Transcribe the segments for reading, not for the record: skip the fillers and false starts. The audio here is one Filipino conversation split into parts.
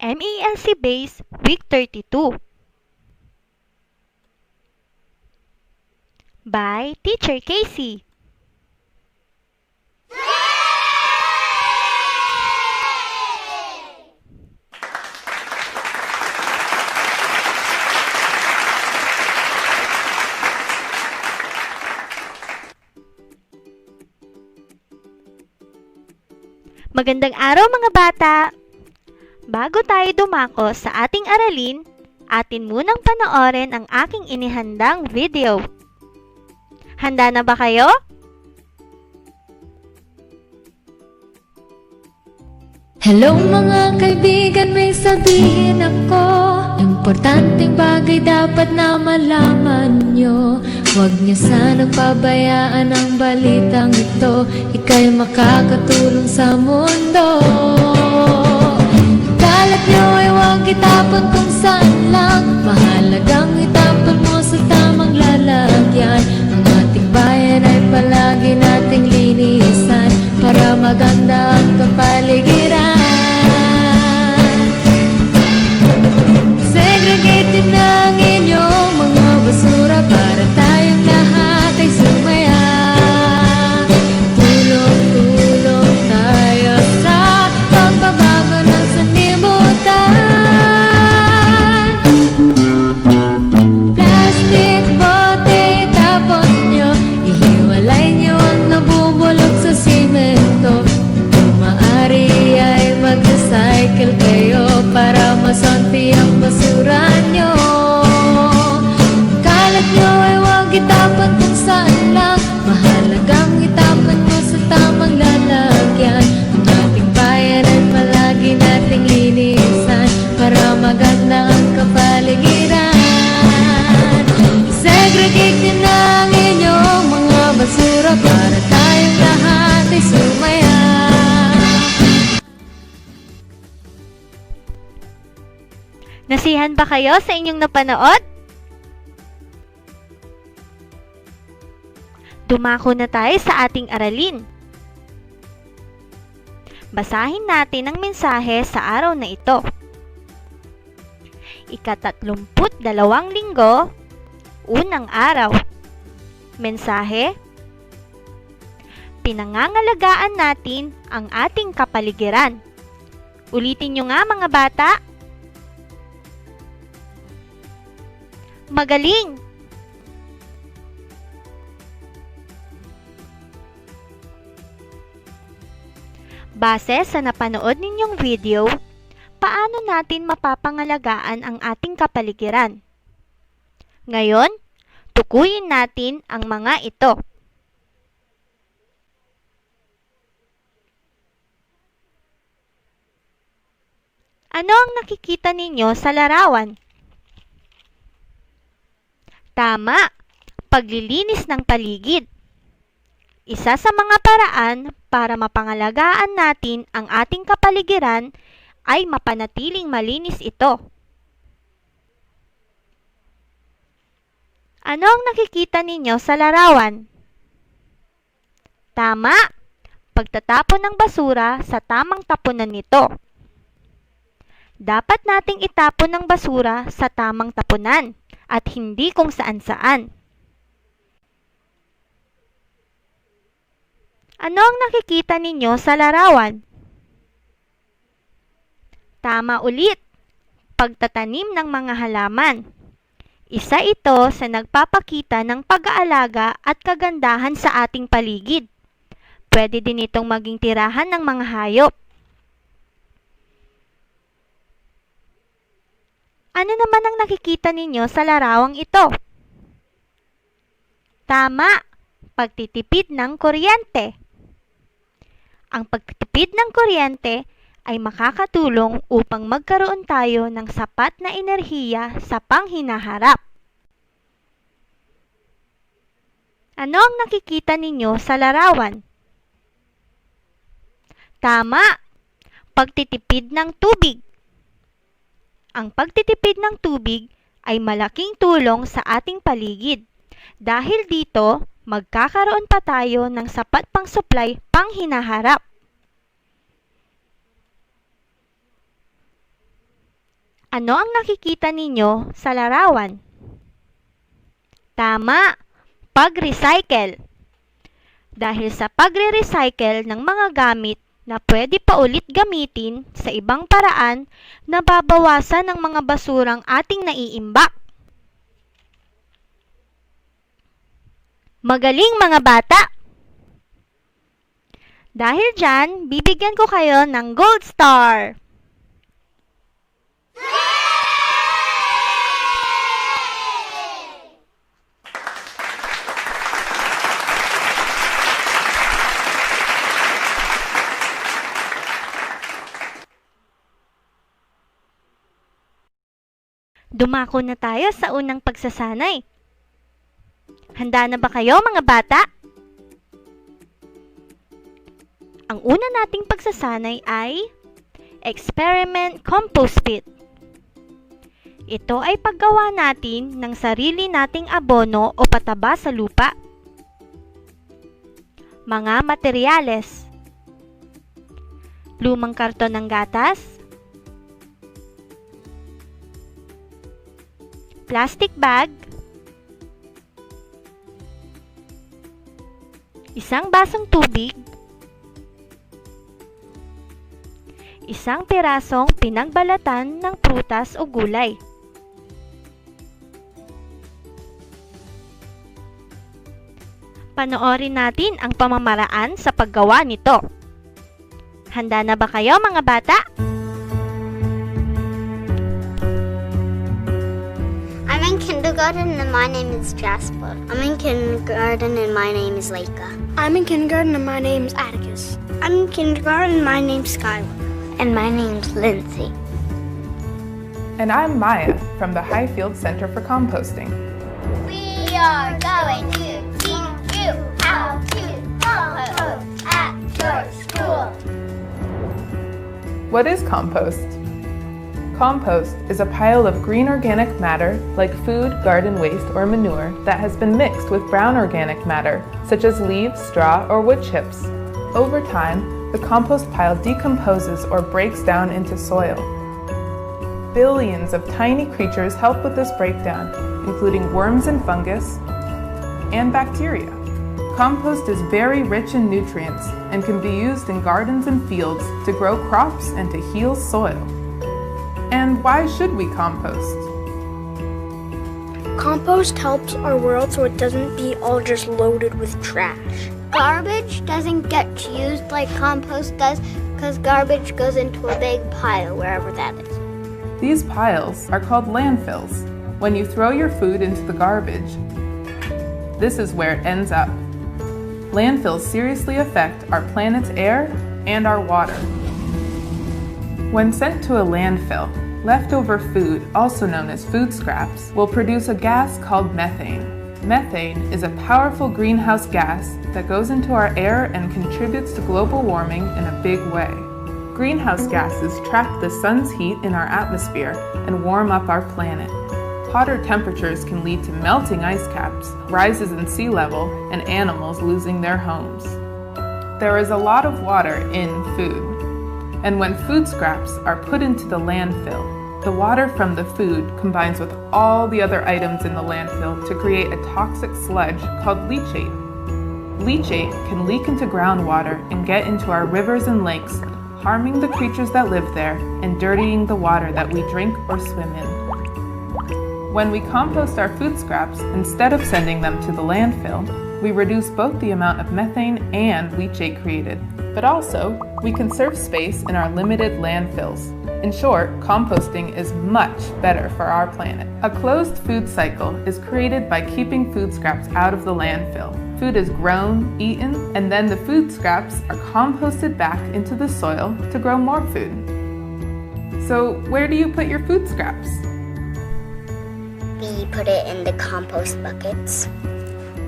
MELC-Based Week 32 by Teacher Casey. Magandang araw mga bata! Bago tayo dumako sa ating aralin, atin munang panoorin ang aking inihandang video. Handa na ba kayo? Hello mga kaibigan, may sabihin ako. Importanteng bagay dapat na malaman nyo. Huwag niyo sanang pabayaan ang balitang ito. Ika'y makakatulong sa mundo. Kalat nyo ay huwag itapon kung saan lang. Mahalagang itapon mo sa tamang lalagyan. Ang ating bayan ay palagi nating linisan para maganda ang kapaligiran. Segregated na ang inyong mga basura para tayong lahat ay sumaya. Tulong-tulong tayo sa pagbabago ng sanlibutan. Plastic bote itapon nyo, ihiwalay nyo ang nabubulok sa simento. Kung maaari ay mag-recycle kayo para masanti ang basura nyo. Kalat nyo ay huwag itapon kung saan lang. Mahalagang itapon mo sa tamang lalagyan. Ang ating bayan ay palagi nating linisan para maganda ang kapaligiran. Segregate nyo na ang inyong mga basura para tayong lahat ay sumaya. Nasihan ba kayo sa inyong napanood? Dumako na tayo sa ating aralin. Basahin natin ang mensahe sa araw na ito. Ika-32 linggo, unang araw. Mensahe: pinangangalagaan natin ang ating kapaligiran. Ulitin nyo nga mga bata. Magaling! Base sa napanood ninyong video, paano natin mapapangalagaan ang ating kapaligiran? Ngayon, tukuyin natin ang mga ito. Ano ang nakikita ninyo sa larawan? Tama, paglilinis ng paligid. Isa sa mga paraan para mapangalagaan natin ang ating kapaligiran ay mapanatiling malinis ito. Ano ang nakikita ninyo sa larawan? Tama, pagtatapon ng basura sa tamang tapunan nito. Dapat nating itapon ng basura sa tamang tapunan at hindi kung saan-saan. Ano ang nakikita ninyo sa larawan? Tama ulit, pagtatanim ng mga halaman. Isa ito sa nagpapakita ng pag-aalaga at kagandahan sa ating paligid. Pwede din itong maging tirahan ng mga hayop. Ano naman ang nakikita ninyo sa larawang ito? Tama, pagtitipid ng kuryente. Ang pagtitipid ng kuryente ay makakatulong upang magkaroon tayo ng sapat na enerhiya sa panghinaharap. Ano ang nakikita ninyo sa larawan? Tama, pagtitipid ng tubig. Ang pagtitipid ng tubig ay malaking tulong sa ating paligid. Dahil dito, magkakaroon pa tayo ng sapat pang supply panghinaharap. Ano ang nakikita ninyo sa larawan? Tama, pag-recycle. Dahil sa pagre-recycle ng mga gamit na pwede pa ulit gamitin sa ibang paraan, nababawasan ang mga basurang ating naiimbak. Magaling mga bata! Dahil dyan, bibigyan ko kayo ng gold star. Dumako na tayo sa unang pagsasanay. Handa na ba kayo mga bata? Ang una nating pagsasanay ay Experiment Compost Pit. Ito ay paggawa natin ng sarili nating abono o pataba sa lupa. Mga materyales: lumang karton ng gatas, plastic bag, isang basong tubig, isang pirasong pinagbalatan ng prutas o gulay. Panoorin natin ang pamamaraan sa paggawa nito. Handa na ba kayo mga bata? I'm in kindergarten and my name is Jasper. I'm in kindergarten and my name is Leica. I'm in kindergarten and my name is Atticus. I'm in kindergarten and my name's Skylar. And my name's Lindsay. And I'm Maya from the Highfield Center for Composting. We are going to teach you how to compost at your school. What is compost? Compost is a pile of green organic matter like food, garden waste, or manure that has been mixed with brown organic matter such as leaves, straw, or wood chips. Over time, the compost pile decomposes or breaks down into soil. Billions of tiny creatures help with this breakdown, including worms and fungus, and bacteria. Compost is very rich in nutrients and can be used in gardens and fields to grow crops and to heal soil. And why should we compost? Compost helps our world so it doesn't be all just loaded with trash. Garbage doesn't get used like compost does because garbage goes into a big pile wherever that is. These piles are called landfills. When you throw your food into the garbage, this is where it ends up. Landfills seriously affect our planet's air and our water. When sent to a landfill, leftover food, also known as food scraps, will produce a gas called methane. Methane is a powerful greenhouse gas that goes into our air and contributes to global warming in a big way. Greenhouse gases trap the sun's heat in our atmosphere and warm up our planet. Hotter temperatures can lead to melting ice caps, rises in sea level, and animals losing their homes. There is a lot of water in food, and when food scraps are put into the landfill, the water from the food combines with all the other items in the landfill to create a toxic sludge called leachate. Leachate can leak into groundwater and get into our rivers and lakes, harming the creatures that live there and dirtying the water that we drink or swim in. When we compost our food scraps, instead of sending them to the landfill, we reduce both the amount of methane and leachate created. But also, we conserve space in our limited landfills. In short, composting is much better for our planet. A closed food cycle is created by keeping food scraps out of the landfill. Food is grown, eaten, and then the food scraps are composted back into the soil to grow more food. So, where do you put your food scraps? We put it in the compost buckets.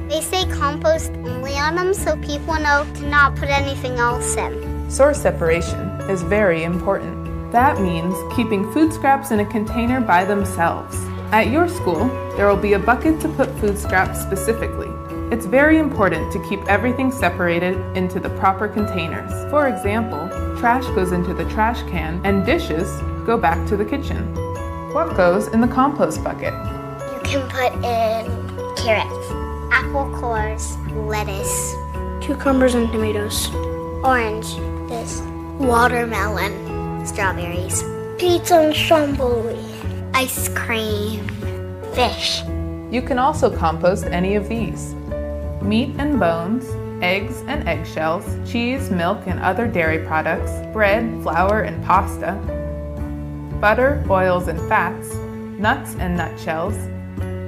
They say compost only on them so people know to not put anything else in. Source separation is very important. That means keeping food scraps in a container by themselves. At your school, there will be a bucket to put food scraps specifically. It's very important to keep everything separated into the proper containers. For example, trash goes into the trash can and dishes go back to the kitchen. What goes in the compost bucket? You can put in carrots, apple cores, lettuce, Cucumbers and tomatoes. orange, this, watermelon, strawberries, pizza and strawberry, ice cream, fish. You can also compost any of these: meat and bones, eggs and eggshells, cheese, milk and other dairy products, bread, flour and pasta, butter, oils and fats, nuts and nutshells,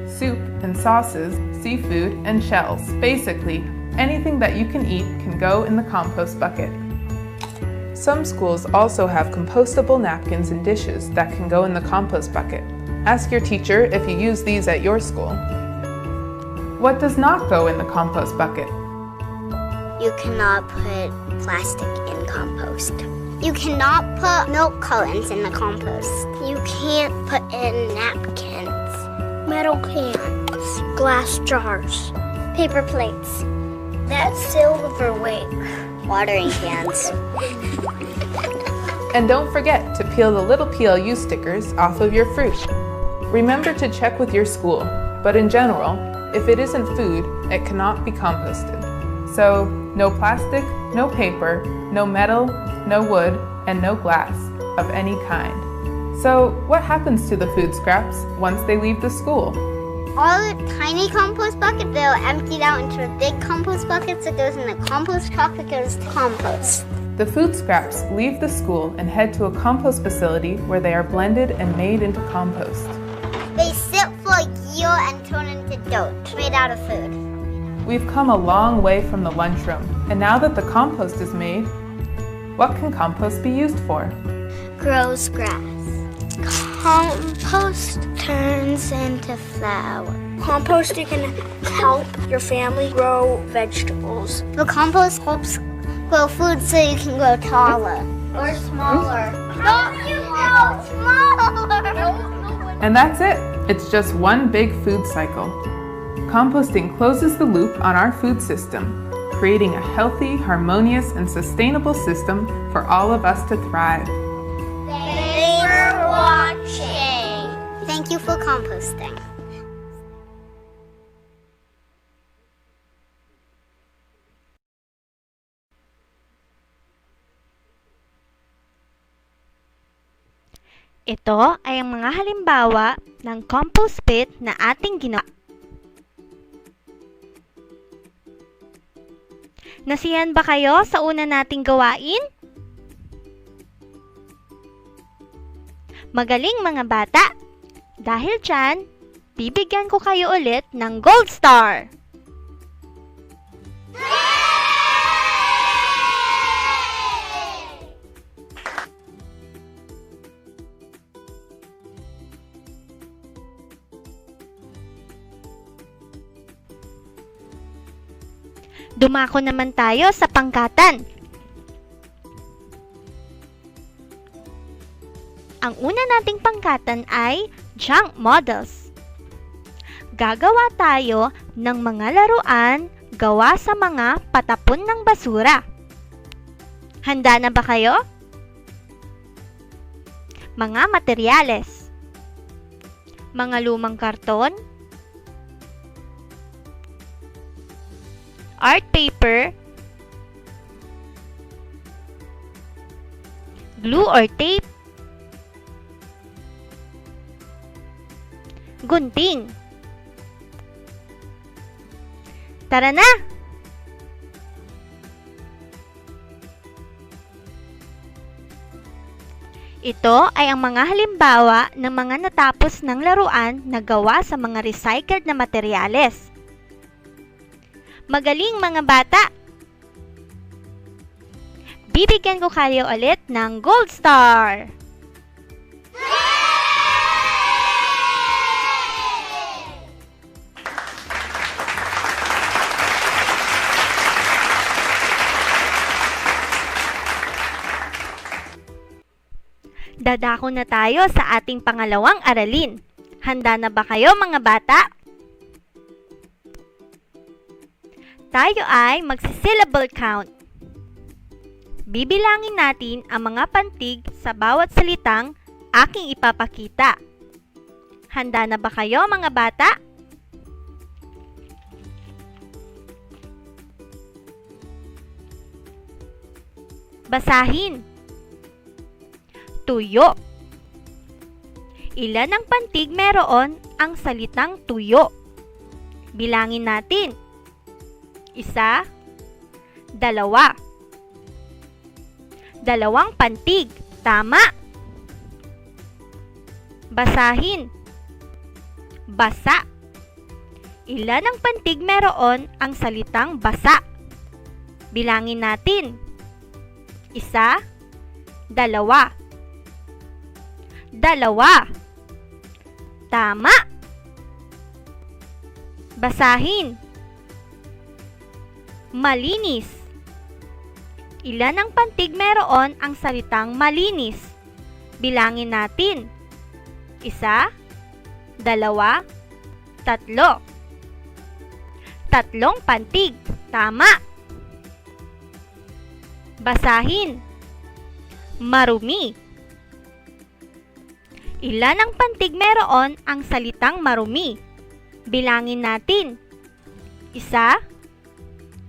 soup and sauces, seafood and shells. Basically, anything that you can eat can go in the compost bucket. Some schools also have compostable napkins and dishes that can go in the compost bucket. Ask your teacher if you use these at your school. What does not go in the compost bucket? You cannot put plastic in compost. You cannot put milk cartons in the compost. You can't put in napkins, metal cans, glass jars, paper plates, that's silverware, watering cans. And don't forget to peel the little peel you stickers off of your fruit. Remember to check with your school, but in general, if it isn't food, it cannot be composted. So, no plastic, no paper, no metal, no wood, and no glass of any kind. So, what happens to the food scraps once they leave the school? All the tiny compost buckets, they'll empty it out into a big compost bucket that goes in the compost truck that goes to compost. The food scraps leave the school and head to a compost facility where they are blended and made into compost. They sit for a year and turn into dirt made out of food. We've come a long way from the lunchroom, and now that the compost is made, what can compost be used for? Grows grass. Compost turns into flour. Compost, you can help your family grow vegetables. The compost helps grow food so you can grow taller or smaller. No, you grow smaller. And that's it. It's just one big food cycle. Composting closes the loop on our food system, creating a healthy, harmonious, and sustainable system for all of us to thrive. Thanks for watching. Thank you for composting. Ito ay ang mga halimbawa ng compost pit na ating ginawa. Nasiyahan ba kayo sa una nating gawain? Magaling mga bata! Dahil dyan, bibigyan ko kayo ulit ng gold star! Dumako naman tayo sa pangkatan. Ang una nating pangkatan ay junk models. Gagawa tayo ng mga laruan gawa sa mga patapon ng basura. Handa na ba kayo? Mga materyales. Mga lumang karton, art paper, glue or tape, gunting. Tara na! Ito ay ang mga halimbawa ng mga natapos ng laruan na gawa sa mga recycled na materyales. Magaling mga bata! Bibigyan ko kayo ulit ng gold star! Dadako na tayo sa ating pangalawang aralin. Handa na ba kayo mga bata? Tayo ay magsi-syllable count. Bibilangin natin ang mga pantig sa bawat salitang aking ipapakita. Handa na ba kayo, mga bata? Basahin. Tuyo. Ilan ang pantig meron ang salitang tuyo? Bilangin natin. 1, 2. 2 pantig. Tama. Basahin. Basa. Ilan ang pantig meron ang salitang basa? Bilangin natin. 1, 2. 2. Tama. Basahin. Malinis. Ilan ang pantig meron ang salitang malinis? Bilangin natin. 1, 2, 3. 3 pantig. Tama. Basahin. Marumi. Ilan ang pantig meron ang salitang marumi? Bilangin natin. 1,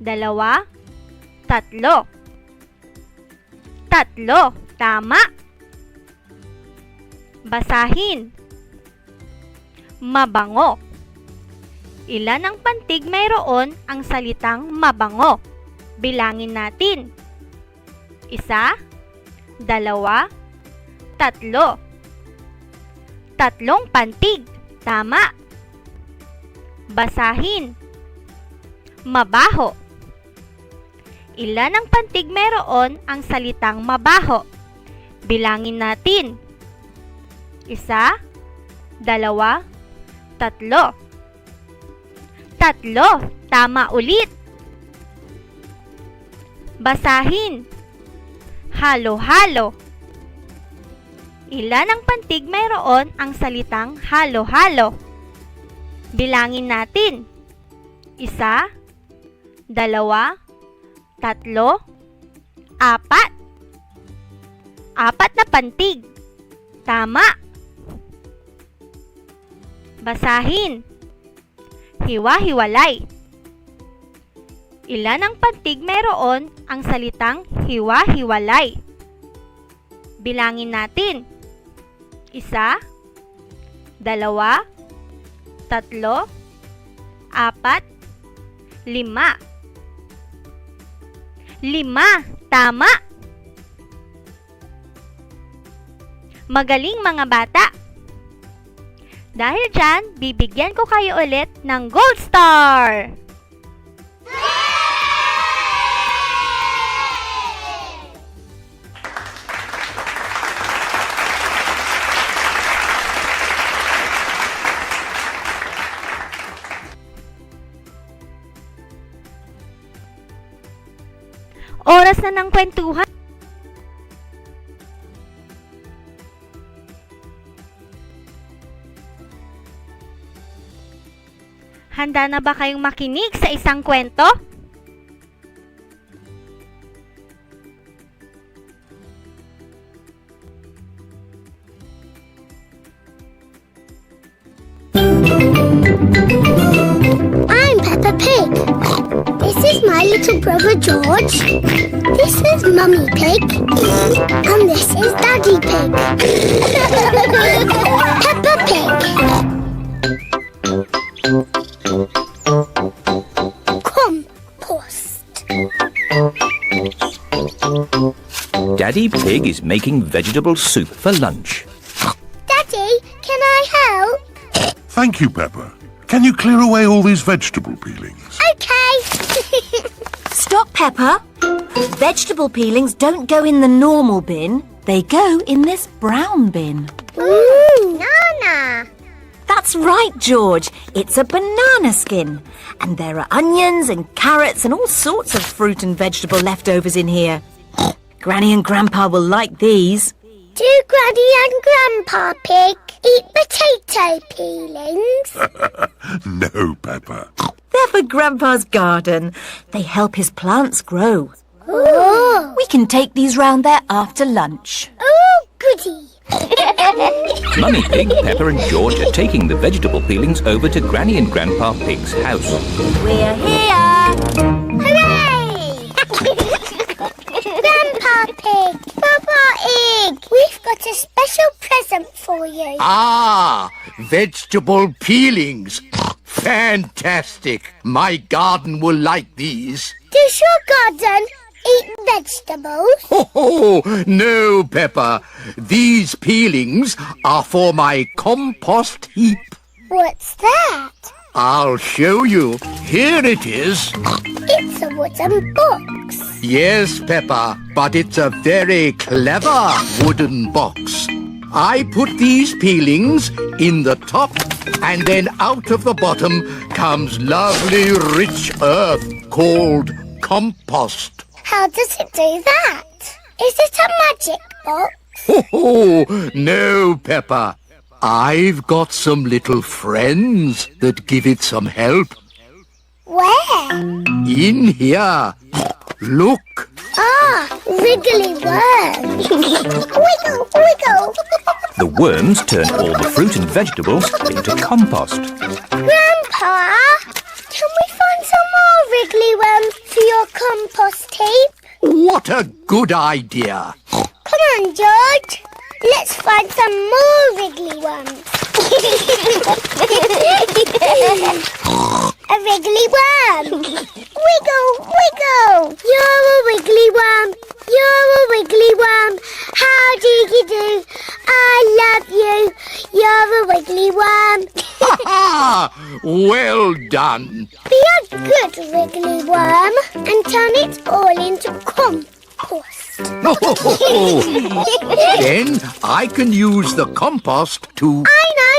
2, 3. 3. Tama. Basahin. Mabango. Ilan ang pantig mayroon ang salitang mabango? Bilangin natin. 1, 2, 3. 3 pantig. Tama. Basahin. Mabaho. Ilan ang pantig meron ang salitang mabaho? Bilangin natin. 1, 2, 3. 3. Tama ulit. Basahin. Halo-halo. Ilan ang pantig mayroon ang salitang halo-halo? Bilangin natin. 1, 2, 3. 4. 4 na pantig. Tama. Basahin. Hiwa-hiwalay. Ilan ang pantig mayroon ang salitang hiwa-hiwalay? Bilangin natin. 1, 2, 3. 4. 5. 5. Tama. Magaling, mga bata. Dahil dyan, bibigyan ko kayo ulit ng Gold Star! Oras na ng kwentuhan. Handa na ba kayong makinig sa isang kwento? I'm Peppa Pig. This is my little brother George. This is Mummy Pig. And this is Daddy Pig. Peppa Pig. Compost. Daddy Pig is making vegetable soup for lunch. Daddy, can I help? Thank you, Peppa. Can you clear away all these vegetable peelings? Okay. Stop, Peppa. Vegetable peelings don't go in the normal bin. They go in this brown bin. Ooh, Nana. That's right, George. It's a banana skin. And there are onions and carrots and all sorts of fruit and vegetable leftovers in here. Granny and Grandpa will like these. Do Granny and Grandpa Pig eat potato peelings? No, Peppa. They're for Grandpa's garden. They help his plants grow. Oh. We can take these round there after lunch. Oh, good ready. Mummy Pig, Peppa and George are taking the vegetable peelings over to Granny and Grandpa Pig's house. We're here! Hooray! Grandpa Pig, Papa Pig, we've got a special present for you. Ah, vegetable peelings. Fantastic. My garden will like these. Does your garden eat vegetables? Oh, no, Peppa. These peelings are for my compost heap. What's that? I'll show you. Here it is. It's a wooden box. Yes, Peppa, but it's a very clever wooden box. I put these peelings in the top, and then out of the bottom comes lovely rich earth called compost. How does it do that? Is it a magic box? Oh, no, Peppa. I've got some little friends that give it some help. Where? In here. Look. Ah, wriggly worms. Wiggle, wiggle. The worms turn all the fruit and vegetables into compost. Grandpa, can we find some more wriggly worms for your compost heap? What a good idea. Come on, George. Let's find some more wriggly worms. A wriggly worm. Wiggle, wiggle. You're a wiggly worm. You're a wiggly worm. How do you do? I love you. You're a wiggly worm. Ha ha! Well done. Be a good wiggly worm and turn it all into compost. Then I can use the compost to... I know.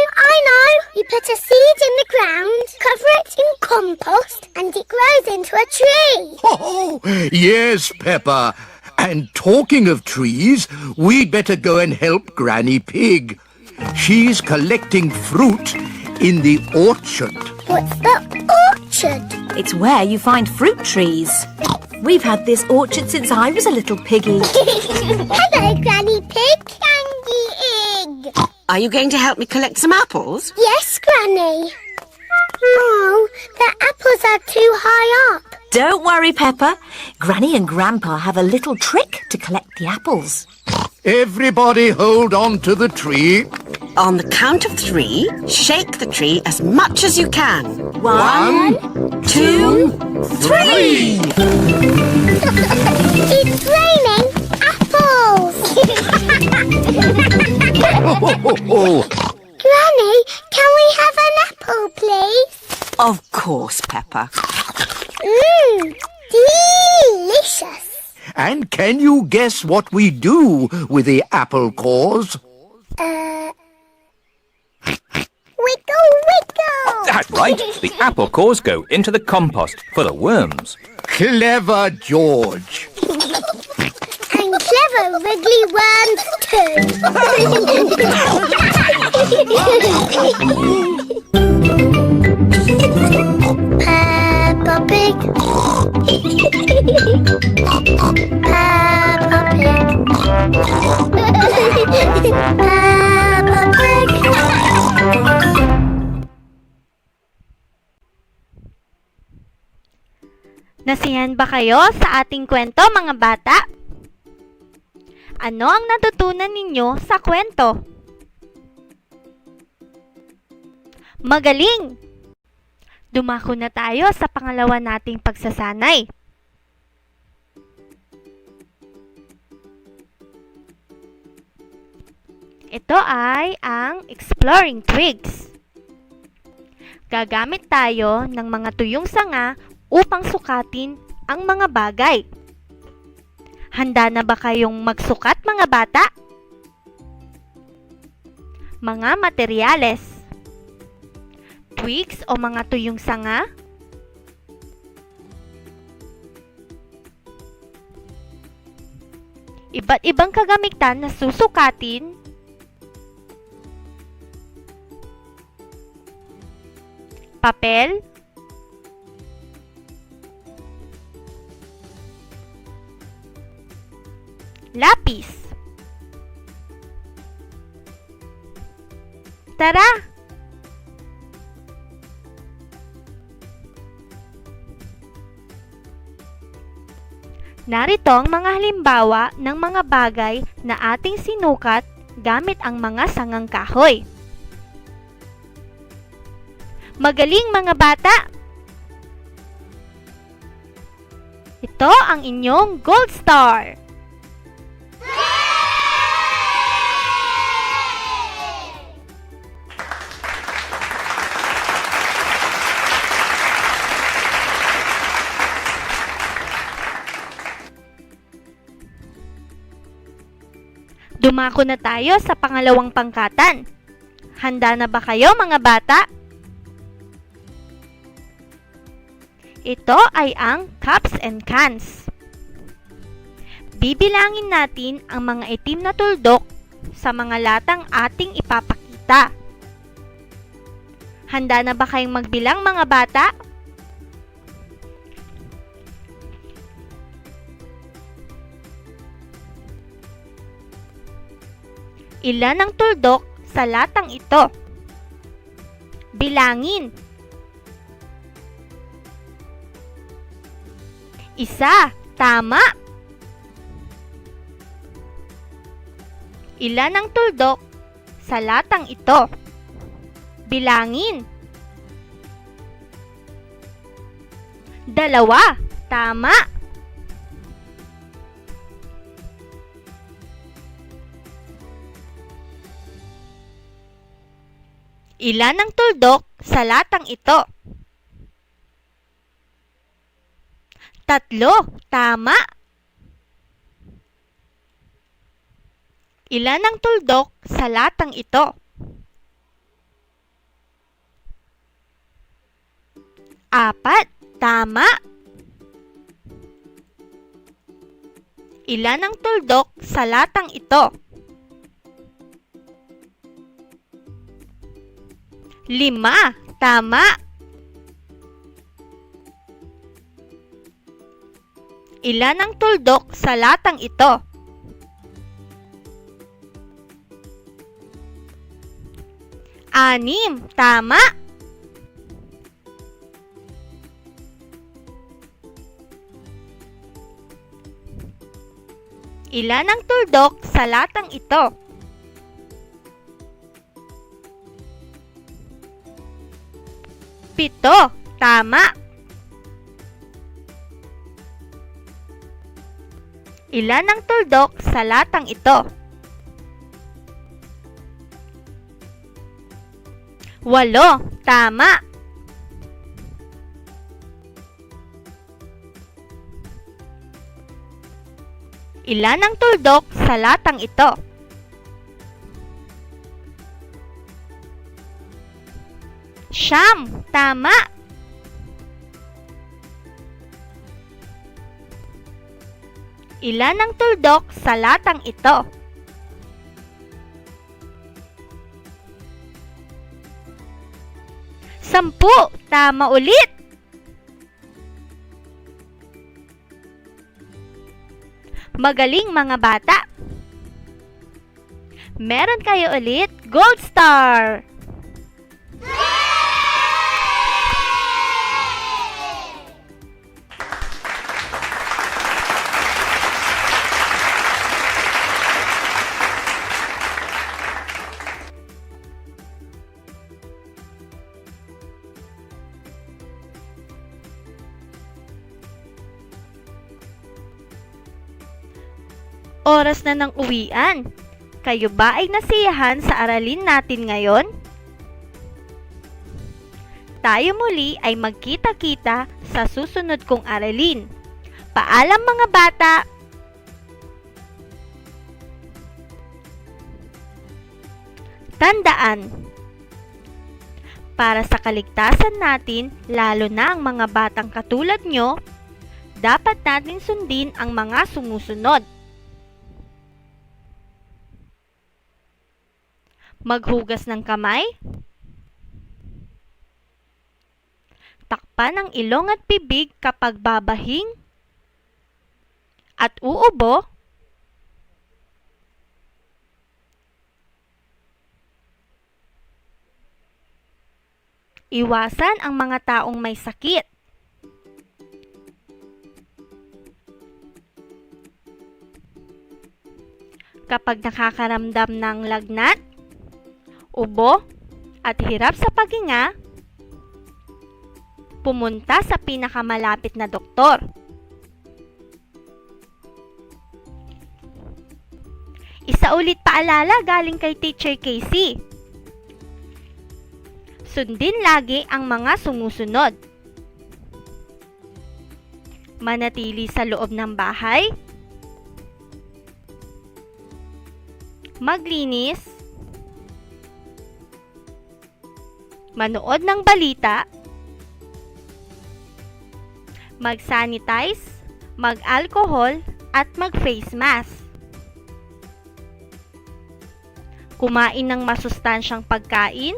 You put a seed in the ground, cover it in compost, and it grows into a tree. Oh, yes, Peppa. And talking of trees, we'd better go and help Granny Pig. She's collecting fruit in the orchard. What's the orchard? It's where you find fruit trees. We've had this orchard since I was a little piggy. Hello, Granny Pig. Candy egg. Are you going to help me collect some apples? Yes, Granny. Oh, the apples are too high up. Don't worry, Peppa. Granny and Grandpa have a little trick to collect the apples. Everybody hold on to the tree. On the count of 3, shake the tree as much as you can. 1, 2, 3! It's raining apples. Granny, can we have an apple, please? Of course, Peppa. Delicious. And can you guess what we do with the apple cores? Wiggle, wiggle. That's right. The apple cores go into the compost for the worms. Clever George. And clever wriggly worms too. Peppa Pig. Peppa Pig. Peppa Pig. Nasiyahan ba kayo sa ating kwento, mga bata? Ano ang natutunan ninyo sa kwento? Magaling! Dumako na tayo sa pangalawa nating pagsasanay. Ito ay ang Exploring Twigs. Gagamit tayo ng mga tuyong sanga upang sukatin ang mga bagay. Handa na ba kayong magsukat, mga bata? Mga materyales. Twigs o mga tuyong sanga. Iba't ibang kagamitan na susukatin. Papel. Lapis. Tara! Narito ang mga halimbawa ng mga bagay na ating sinukat gamit ang mga sangang kahoy. Magaling mga bata! Ito ang inyong gold star! Dumako na tayo sa pangalawang pangkatan. Handa na ba kayo mga bata? Ito ay ang cups and cans. Bibilangin natin ang mga itim na tuldok sa mga latang ating ipapakita. Handa na ba kayong magbilang mga bata? Ilan ang tuldok sa latang ito? Bilangin. Isa, tama. Ilan ang tuldok sa latang ito? Bilangin. Dalawa, tama. Ilan ang tuldok sa latang ito? Tatlo, tama. Ilan ang tuldok sa latang ito? Apat, tama. Ilan ang tuldok sa latang ito? 5, tama. Ilan ang tuldok sa latang ito? 6, tama. Ilan ang tuldok sa latang ito? 7, tama. Ilan ang tuldok sa latang ito? 8, tama. Ilan ang tuldok sa latang ito? 9, tama. Ilan ang tuldok sa latang ito? 10, tama ulit. Magaling mga bata. Meron kayo ulit gold star. Oras na ng uwian. Kayo ba ay nasiyahan sa aralin natin ngayon? Tayo muli ay magkita-kita sa susunod kong aralin. Paalam mga bata! Tandaan, para sa kaligtasan natin, lalo na ang mga batang katulad nyo, dapat natin sundin ang mga sumusunod. Maghugas ng kamay, takpan ang ilong at bibig kapag babahing at uubo, Iwasan ang mga taong may sakit. Kapag nakakaramdam ng lagnat, ubo, at hirap sa paghinga, pumunta sa pinakamalapit na doktor. Isa ulit paalala galing kay Teacher Casey. Sundin lagi ang mga sumusunod. Manatili sa loob ng bahay. Maglinis. Manood ng balita. Mag-sanitize, mag-alcohol, at mag-face mask. Kumain ng masustansyang pagkain.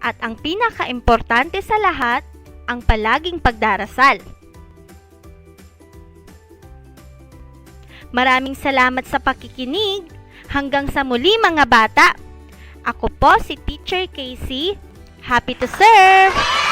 At ang pinaka-importante sa lahat, ang palaging pagdarasal. Maraming salamat sa pakikinig. Hanggang sa muli mga bata. Ako po si Teacher Casey. Happy to serve!